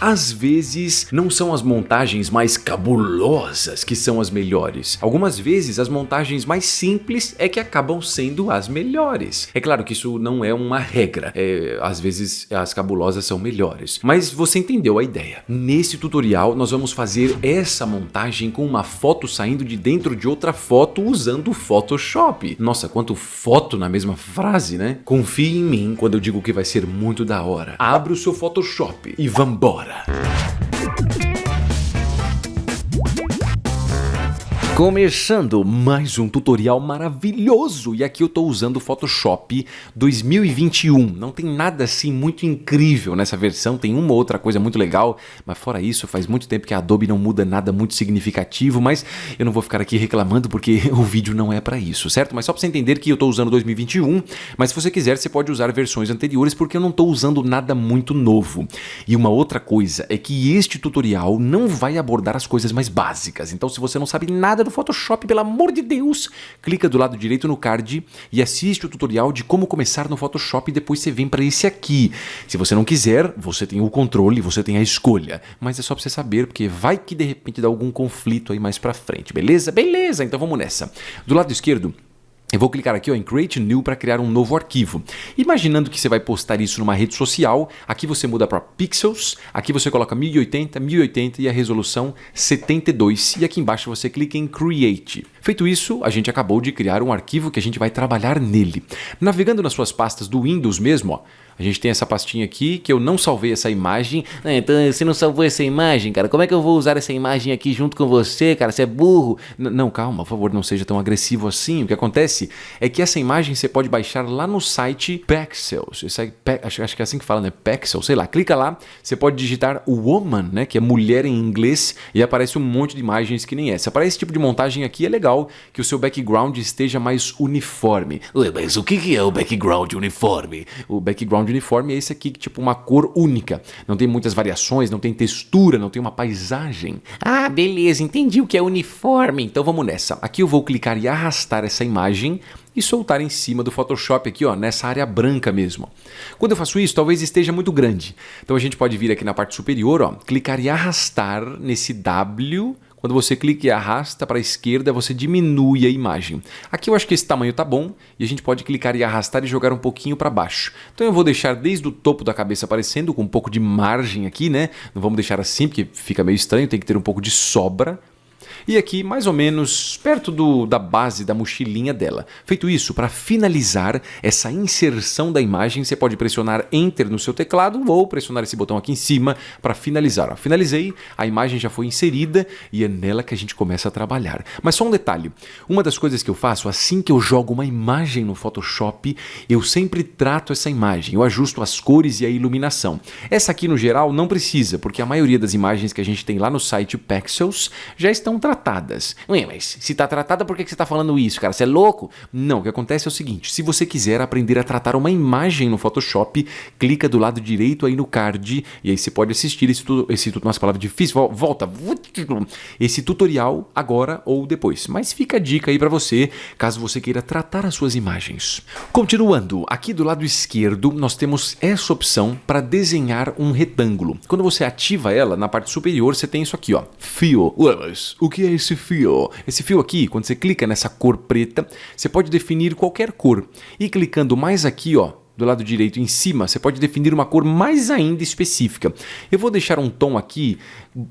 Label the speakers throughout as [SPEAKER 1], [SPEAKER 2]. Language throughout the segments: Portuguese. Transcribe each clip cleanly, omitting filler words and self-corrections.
[SPEAKER 1] Às vezes não são as montagens mais cabulosas que são as melhores. Algumas vezes as montagens mais simples é que acabam sendo as melhores. É claro que isso não é uma regra. Às vezes as cabulosas são melhores. Mas você entendeu a ideia. Nesse tutorial nós vamos fazer essa montagem com uma foto saindo de dentro de outra foto usando o Photoshop. Nossa, quanto foto na mesma frase, né? Confie em mim quando eu digo que vai ser muito da hora. Abre o seu Photoshop e vambora! Começando mais um tutorial maravilhoso, e aqui eu tô usando o Photoshop 2021, não tem nada assim muito incrível nessa versão, tem uma ou outra coisa muito legal, mas fora isso faz muito tempo que a Adobe não muda nada muito significativo, mas eu não vou ficar aqui reclamando porque o vídeo não é pra isso, certo? Mas só pra você entender que eu tô usando 2021, mas se você quiser você pode usar versões anteriores porque eu não tô usando nada muito novo. E uma outra coisa é que este tutorial não vai abordar as coisas mais básicas, então se você não sabe nada do Photoshop, pelo amor de Deus, clica do lado direito no card e assiste o tutorial de como começar no Photoshop e depois você vem para esse aqui. Se você não quiser, você tem o controle, você tem a escolha, mas é só para você saber, porque vai que de repente dá algum conflito aí mais para frente, beleza? Beleza, então vamos nessa. Do lado esquerdo, eu vou clicar aqui em Create New para criar um novo arquivo. Imaginando que você vai postar isso numa rede social, aqui você muda para Pixels, aqui você coloca 1080, 1080 e a resolução 72. E aqui embaixo você clica em Create. Feito isso, a gente acabou de criar um arquivo que a gente vai trabalhar nele. Navegando nas suas pastas do Windows mesmo, ó, a gente tem essa pastinha aqui que eu não salvei essa imagem. Então você não salvou essa imagem, cara? Como é que eu vou usar essa imagem aqui junto com você, cara? Você é burro. Não, calma, por favor, não seja tão agressivo assim. O que acontece é que essa imagem você pode baixar lá no site Pexels. Acho que é assim que fala, né? Pexels, sei lá. Clica lá, você pode digitar woman, né? Que é mulher em inglês, e aparece um monte de imagens que nem essa. Para esse tipo de montagem aqui é legal que o seu background esteja mais uniforme. Ué, mas o que é o background uniforme? O background uniforme é esse aqui, tipo uma cor única. Não tem muitas variações, não tem textura, não tem uma paisagem. Ah, beleza, entendi o que é uniforme. Então vamos nessa. Aqui eu vou clicar e arrastar essa imagem e soltar em cima do Photoshop aqui, ó, nessa área branca mesmo. Quando eu faço isso, talvez esteja muito grande. Então a gente pode vir aqui na parte superior, ó, clicar e arrastar nesse W. Quando você clica e arrasta para a esquerda, você diminui a imagem. Aqui eu acho que esse tamanho tá bom e a gente pode clicar e arrastar e jogar um pouquinho para baixo. Então eu vou deixar desde o topo da cabeça aparecendo, com um pouco de margem aqui, né? Não vamos deixar assim porque fica meio estranho, tem que ter um pouco de sobra. E aqui, mais ou menos, perto da base da mochilinha dela. Feito isso, para finalizar essa inserção da imagem, você pode pressionar Enter no seu teclado ou pressionar esse botão aqui em cima para finalizar. Ó, finalizei, a imagem já foi inserida e é nela que a gente começa a trabalhar. Mas só um detalhe, uma das coisas que eu faço assim que eu jogo uma imagem no Photoshop, eu sempre trato essa imagem, eu ajusto as cores e a iluminação. Essa aqui no geral não precisa, porque a maioria das imagens que a gente tem lá no site Pexels já estão tratadas. Ué, mas se está tratada, por que você está falando isso, cara? Você é louco? Não, o que acontece é o seguinte, se você quiser aprender a tratar uma imagem no Photoshop, clica do lado direito aí no card e aí você pode assistir nossa palavra difícil, volta, esse tutorial agora ou depois. Mas fica a dica aí para você, caso você queira tratar as suas imagens. Continuando, aqui do lado esquerdo nós temos essa opção para desenhar um retângulo. Quando você ativa ela, na parte superior você tem isso aqui, ó, Fill. Ué, mas o que é esse fio? Esse fio aqui, quando você clica nessa cor preta, você pode definir qualquer cor. E clicando mais aqui, ó, do lado direito em cima, você pode definir uma cor mais ainda específica. Eu vou deixar um tom aqui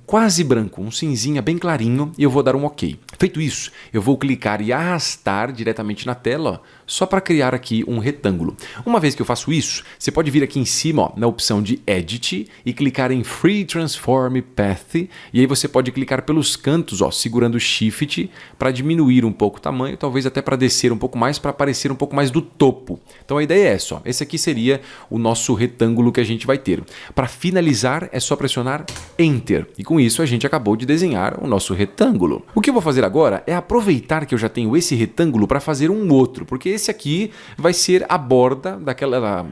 [SPEAKER 1] quase branco, um cinzinha bem clarinho, e eu vou dar um OK. Feito isso, eu vou clicar e arrastar diretamente na tela, ó, só para criar aqui um retângulo. Uma vez que eu faço isso, você pode vir aqui em cima, ó, na opção de Edit e clicar em Free Transform Path, e aí você pode clicar pelos cantos, ó, segurando o Shift para diminuir um pouco o tamanho, talvez até para descer um pouco mais, para aparecer um pouco mais do topo. Então a ideia é essa, ó. Esse aqui seria o nosso retângulo que a gente vai ter. Para finalizar, é só pressionar Enter. E com isso a gente acabou de desenhar o nosso retângulo. O que eu vou fazer agora é aproveitar que eu já tenho esse retângulo para fazer um outro, porque esse aqui vai ser a borda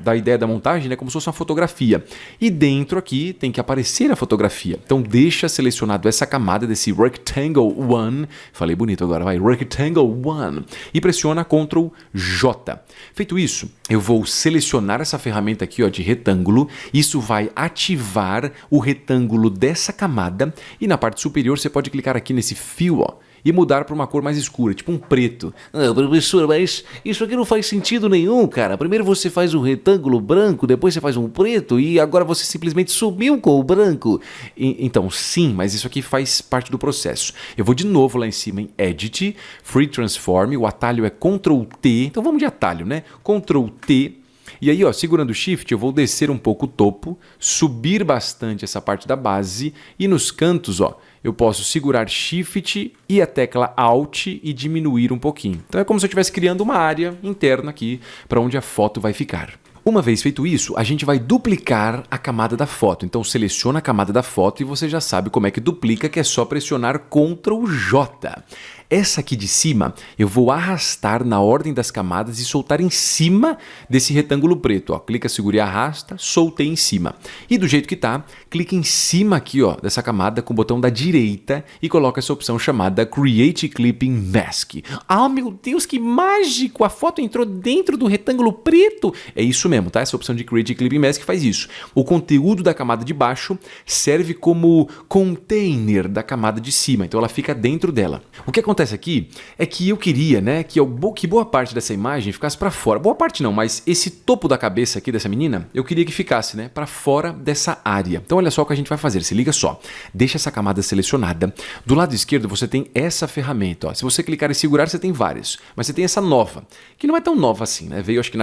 [SPEAKER 1] da ideia da montagem, né, como se fosse uma fotografia. E dentro aqui tem que aparecer a fotografia. Então deixa selecionado essa camada desse Rectangle 1, falei bonito agora, vai, Rectangle 1, e pressiona Ctrl J. Feito isso, eu vou selecionar selecionar essa ferramenta aqui, ó, de retângulo. Isso vai ativar o retângulo dessa camada e na parte superior você pode clicar aqui nesse fio, ó, e mudar para uma cor mais escura, tipo um preto. Ah, professor, mas isso aqui não faz sentido nenhum, cara. Primeiro você faz um retângulo branco, depois você faz um preto e agora você simplesmente subiu com o branco. Então, sim, mas isso aqui faz parte do processo. Eu vou de novo lá em cima em Edit, Free Transform, o atalho é Ctrl T. Então vamos de atalho, né? Ctrl T. E aí, ó, segurando o Shift, eu vou descer um pouco o topo, subir bastante essa parte da base e nos cantos, ó, eu posso segurar Shift e a tecla Alt e diminuir um pouquinho. Então é como se eu estivesse criando uma área interna aqui para onde a foto vai ficar. Uma vez feito isso, a gente vai duplicar a camada da foto. Então seleciona a camada da foto e você já sabe como é que duplica, que é só pressionar Ctrl J. Essa aqui de cima eu vou arrastar na ordem das camadas e soltar em cima desse retângulo preto. Ó. Clica, segura e arrasta, soltei em cima. E do jeito que tá, clica em cima aqui, ó, dessa camada com o botão da direita e coloca essa opção chamada Create Clipping Mask. Ah, meu Deus, que mágico! A foto entrou dentro do retângulo preto. É isso mesmo, tá? Essa opção de Create Clipping Mask faz isso. O conteúdo da camada de baixo serve como container da camada de cima, então ela fica dentro dela. O que acontece aqui é que eu queria, né, que boa parte dessa imagem ficasse para fora. Boa parte não, mas esse topo da cabeça aqui dessa menina, eu queria que ficasse, né, para fora dessa área. Então olha só o que a gente vai fazer, se liga só. Deixa essa camada selecionada. Do lado esquerdo você tem essa ferramenta, ó. Se você clicar e segurar, você tem várias, mas você tem essa nova, que não é tão nova assim, né? Veio acho que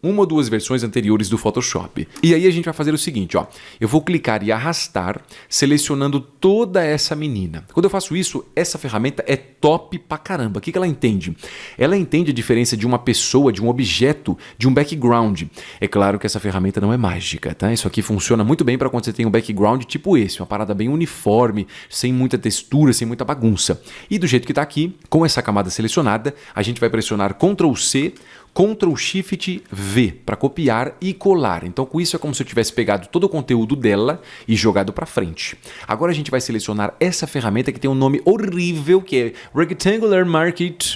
[SPEAKER 1] uma ou duas versões anteriores do Photoshop. E aí a gente vai fazer o seguinte, ó. Eu vou clicar e arrastar, selecionando toda essa menina. Quando eu faço isso, essa ferramenta é top pra caramba. O que ela entende? Ela entende a diferença de uma pessoa, de um objeto, de um background. É claro que essa ferramenta não é mágica, tá? Isso aqui funciona muito bem para quando você tem um background tipo esse, uma parada bem uniforme, sem muita textura, sem muita bagunça. E do jeito que tá aqui, com essa camada selecionada, a gente vai pressionar Ctrl C, Ctrl Shift V para copiar e colar. Então com isso é como se eu tivesse pegado todo o conteúdo dela e jogado para frente. Agora a gente vai selecionar essa ferramenta que tem um nome horrível, que é Rectangular Marquee 2.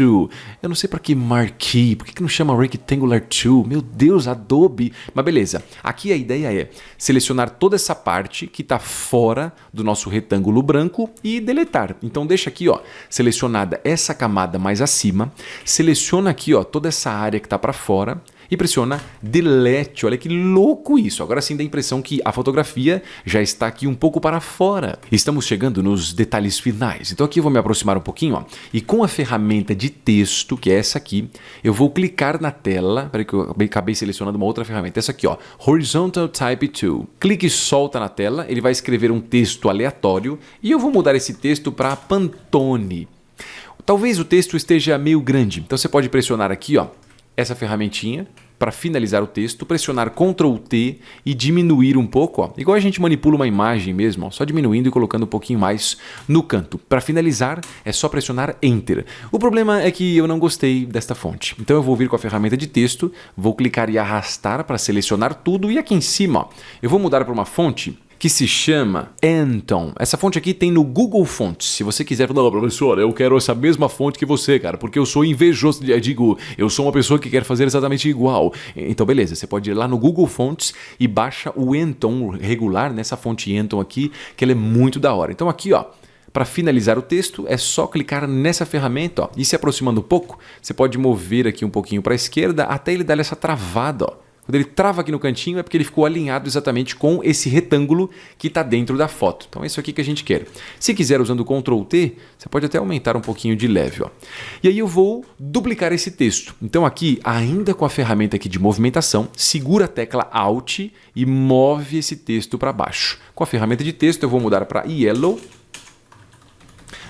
[SPEAKER 1] Eu não sei para que Marquee, por que não chama Rectangular 2? Meu Deus, Adobe. Mas beleza, aqui a ideia é selecionar toda essa parte que está fora do nosso retângulo branco e deletar. Então deixa aqui, ó, selecionada essa camada mais acima, seleciona aqui, ó, toda essa área que está para fora e pressiona Delete. Olha que louco isso. Agora sim dá a impressão que a fotografia já está aqui um pouco para fora. Estamos chegando nos detalhes finais. Então aqui eu vou me aproximar um pouquinho, ó, e com a ferramenta de texto, que é essa aqui, eu vou clicar na tela. Peraí que eu acabei selecionando uma outra ferramenta. Essa aqui, ó, Horizontal Type 2. Clique e solta na tela. Ele vai escrever um texto aleatório e eu vou mudar esse texto para Pantone. Talvez o texto esteja meio grande. Então você pode pressionar aqui, ó, essa ferramentinha para finalizar o texto, pressionar Ctrl T e diminuir um pouco, ó, igual a gente manipula uma imagem mesmo, ó, só diminuindo e colocando um pouquinho mais no canto. Para finalizar, é só pressionar Enter. O problema é que eu não gostei desta fonte, então eu vou vir com a ferramenta de texto, vou clicar e arrastar para selecionar tudo e aqui em cima, ó, eu vou mudar para uma fonte que se chama Anton. Essa fonte aqui tem no Google Fonts. Se você quiser falar, professor, eu quero essa mesma fonte que você, cara, porque eu sou invejoso, digo, eu sou uma pessoa que quer fazer exatamente igual. Então, beleza, você pode ir lá no Google Fonts e baixa o Anton regular, nessa fonte Anton aqui, que ela é muito da hora. Então aqui, ó, para finalizar o texto, é só clicar nessa ferramenta, ó, e se aproximando um pouco, você pode mover aqui um pouquinho para a esquerda até ele dar essa travada, ó. Quando ele trava aqui no cantinho é porque ele ficou alinhado exatamente com esse retângulo que está dentro da foto. Então é isso aqui que a gente quer. Se quiser usando Ctrl T, você pode até aumentar um pouquinho de leve, ó. E aí eu vou duplicar esse texto. Então aqui, ainda com a ferramenta aqui de movimentação, segura a tecla Alt e move esse texto para baixo. Com a ferramenta de texto eu vou mudar para Yellow.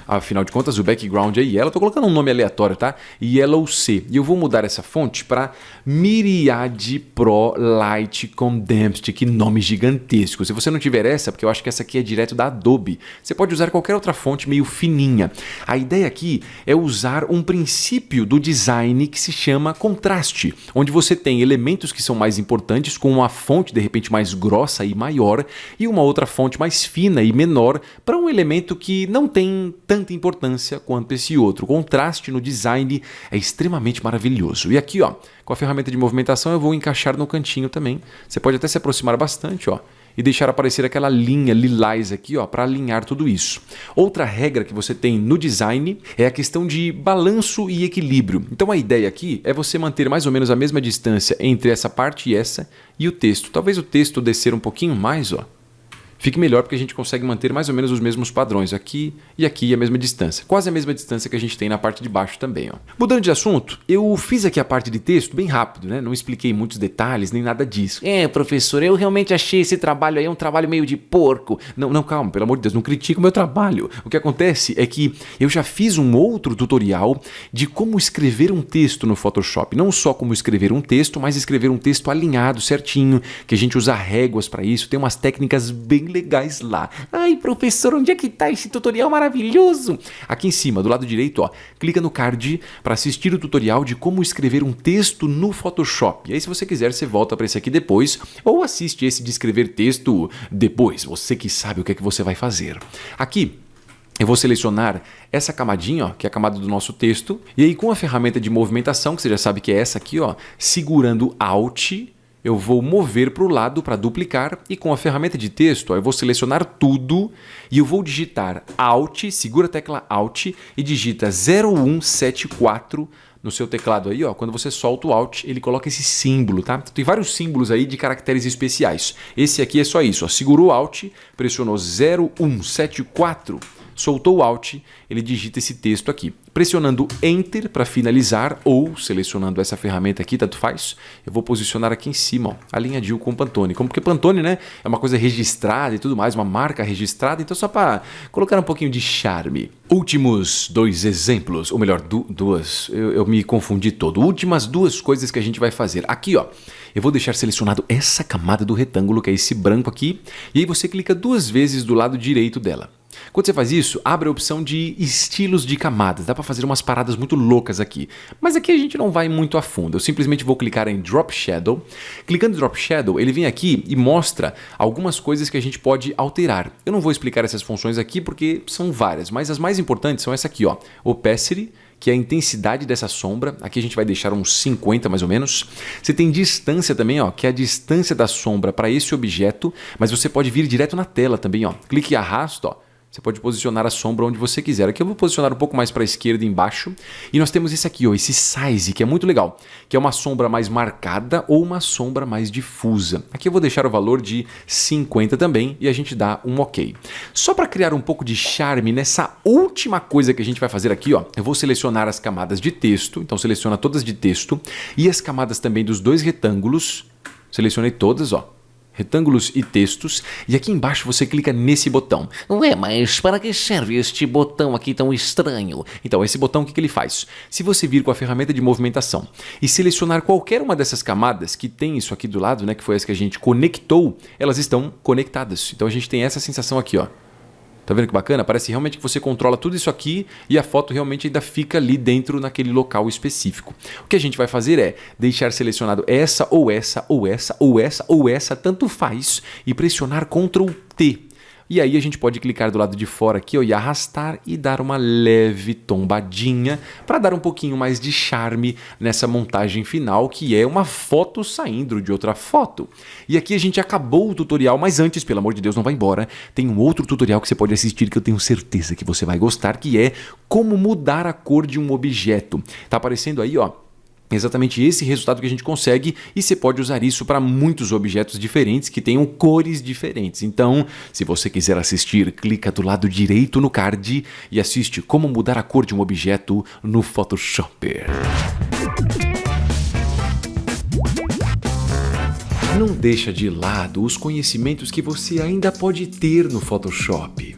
[SPEAKER 1] Afinal de contas, o background é Yellow. Estou colocando um nome aleatório, tá? Yellow C. E eu vou mudar essa fonte para Myriad Pro Light Condensed. Que nome gigantesco. Se você não tiver essa, porque eu acho que essa aqui é direto da Adobe, você pode usar qualquer outra fonte meio fininha. A ideia aqui é usar um princípio do design que se chama contraste, onde você tem elementos que são mais importantes com uma fonte de repente mais grossa e maior e uma outra fonte mais fina e menor para um elemento que não tem tanta tanta importância quanto esse outro. O contraste no design é extremamente maravilhoso. E aqui, ó, com a ferramenta de movimentação eu vou encaixar no cantinho também. Você pode até se aproximar bastante, ó, e deixar aparecer aquela linha lilás aqui, ó, para alinhar tudo isso. Outra regra que você tem no design é a questão de balanço e equilíbrio. Então a ideia aqui é você manter mais ou menos a mesma distância entre essa parte e essa e o texto. Talvez o texto descer um pouquinho mais, ó. Fique melhor porque a gente consegue manter mais ou menos os mesmos padrões aqui e aqui a mesma distância. Quase a mesma distância que a gente tem na parte de baixo também, ó. Mudando de assunto, eu fiz aqui a parte de texto bem rápido, né? Não expliquei muitos detalhes nem nada disso. Professor, eu realmente achei esse trabalho aí um trabalho meio de porco. Não, calma, pelo amor de Deus, não critique o meu trabalho. O que acontece é que eu já fiz um outro tutorial de como escrever um texto no Photoshop. Não só como escrever um texto, mas escrever um texto alinhado, certinho, que a gente usa réguas para isso. Tem umas técnicas bem legais lá. Ai, professor, onde é que tá esse tutorial maravilhoso? Aqui em cima, do lado direito, ó, clica no card para assistir o tutorial de como escrever um texto no Photoshop. E aí, se você quiser, você volta para esse aqui depois ou assiste esse de escrever texto depois. Você que sabe o que é que você vai fazer. Aqui, eu vou selecionar essa camadinha, ó, que é a camada do nosso texto. E aí, com a ferramenta de movimentação, que você já sabe que é essa aqui, ó, segurando Alt, eu vou mover para o lado para duplicar e com a ferramenta de texto, ó, eu vou selecionar tudo e eu vou digitar Alt, segura a tecla Alt e digita 0174 no seu teclado aí, ó. Quando você solta o Alt, ele coloca esse símbolo, tá? Tem vários símbolos aí de caracteres especiais. Esse aqui é só isso, ó. Segurou o Alt, pressionou 0174, soltou o Alt, ele digita esse texto aqui. Pressionando Enter para finalizar ou selecionando essa ferramenta aqui, tanto faz, eu vou posicionar aqui em cima, ó, a linha Dil com Pantone. Como porque Pantone, né, é uma coisa registrada e tudo mais, uma marca registrada, então só para colocar um pouquinho de charme. Últimos dois exemplos, ou melhor, duas, eu me confundi todo. Últimas duas coisas que a gente vai fazer. Aqui, ó, eu vou deixar selecionado essa camada do retângulo, que é esse branco aqui, e aí você clica duas vezes do lado direito dela. Quando você faz isso, abre a opção de estilos de camadas. Dá para fazer umas paradas muito loucas aqui. Mas aqui a gente não vai muito a fundo. Eu simplesmente vou clicar em Drop Shadow. Clicando em Drop Shadow, ele vem aqui e mostra algumas coisas que a gente pode alterar. Eu não vou explicar essas funções aqui porque são várias, mas as mais importantes são essa aqui, ó. Opacity, que é a intensidade dessa sombra. Aqui a gente vai deixar uns 50 mais ou menos. Você tem distância também, ó, que é a distância da sombra para esse objeto, mas você pode vir direto na tela também, ó. Clique e arrasta, ó. Você pode posicionar a sombra onde você quiser. Aqui eu vou posicionar um pouco mais para a esquerda embaixo. E nós temos esse aqui, ó, esse Size, que é muito legal. Que é uma sombra mais marcada ou uma sombra mais difusa. Aqui eu vou deixar o valor de 50 também e a gente dá um OK. Só para criar um pouco de charme nessa última coisa que a gente vai fazer aqui, ó, eu vou selecionar as camadas de texto. Então seleciona todas de texto e as camadas também dos dois retângulos. Selecionei todas, ó. Retângulos e textos, e aqui embaixo você clica nesse botão.
[SPEAKER 2] Ué, mas para que serve este botão aqui tão estranho?
[SPEAKER 1] Então, esse botão o que ele faz? Se você vir com a ferramenta de movimentação e selecionar qualquer uma dessas camadas que tem isso aqui do lado, né, que foi as que a gente conectou, elas estão conectadas. Então a gente tem essa sensação aqui, ó. Tá vendo que bacana? Parece realmente que você controla tudo isso aqui e a foto realmente ainda fica ali dentro naquele local específico. O que a gente vai fazer é deixar selecionado essa ou essa ou essa ou essa ou essa, tanto faz, e pressionar Ctrl T. E aí a gente pode clicar do lado de fora aqui, ó, e arrastar e dar uma leve tombadinha para dar um pouquinho mais de charme nessa montagem final, que é uma foto saindo de outra foto. E aqui a gente acabou o tutorial, mas antes, pelo amor de Deus, não vai embora. Tem um outro tutorial que você pode assistir que eu tenho certeza que você vai gostar, que é como mudar a cor de um objeto. Tá aparecendo aí, ó. Exatamente esse resultado que a gente consegue, e você pode usar isso para muitos objetos diferentes que tenham cores diferentes. Então, se você quiser assistir, clica do lado direito no card e assiste como mudar a cor de um objeto no Photoshop. Não deixa de lado os conhecimentos que você ainda pode ter no Photoshop.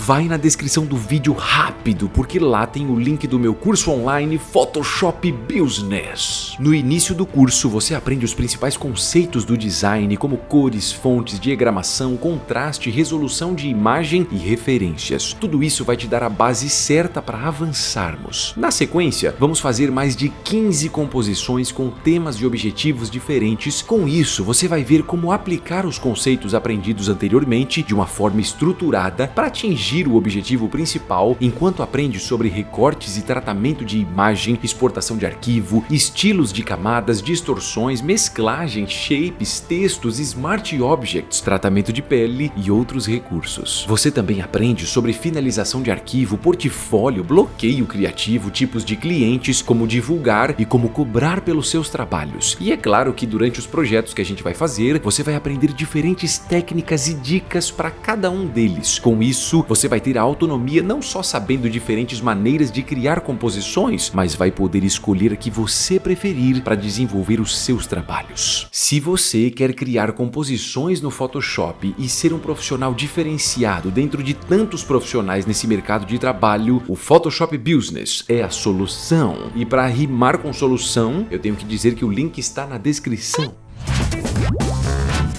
[SPEAKER 1] vai na descrição do vídeo rápido, porque lá tem o link do meu curso online Photoshop Business. No início do curso, você aprende os principais conceitos do design, como cores, fontes, diagramação, contraste, resolução de imagem e referências. Tudo isso vai te dar a base certa para avançarmos. Na sequência, vamos fazer mais de 15 composições com temas e objetivos diferentes. Com isso, você vai ver como aplicar os conceitos aprendidos anteriormente de uma forma estruturada para atingir o objetivo principal, enquanto aprende sobre recortes e tratamento de imagem, exportação de arquivo, estilos de camadas, distorções, mesclagem, shapes, textos, smart objects, tratamento de pele e outros recursos. Você também aprende sobre finalização de arquivo, portfólio, bloqueio criativo, tipos de clientes, como divulgar e como cobrar pelos seus trabalhos. E é claro que durante os projetos que a gente vai fazer, você vai aprender diferentes técnicas e dicas para cada um deles. Com isso, você vai ter a autonomia não só sabendo diferentes maneiras de criar composições, mas vai poder escolher a que você preferir para desenvolver os seus trabalhos. Se você quer criar composições no Photoshop e ser um profissional diferenciado dentro de tantos profissionais nesse mercado de trabalho, o Photoshop Business é a solução. E para rimar com solução, eu tenho que dizer que o link está na descrição.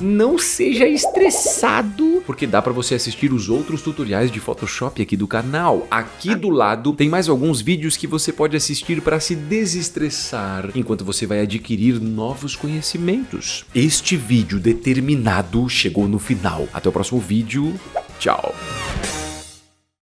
[SPEAKER 1] Não seja estressado, porque dá para você assistir os outros tutoriais de Photoshop aqui do canal. Aqui do lado tem mais alguns vídeos que você pode assistir para se desestressar, enquanto você vai adquirir novos conhecimentos. Este vídeo determinado chegou no final. Até o próximo vídeo. Tchau.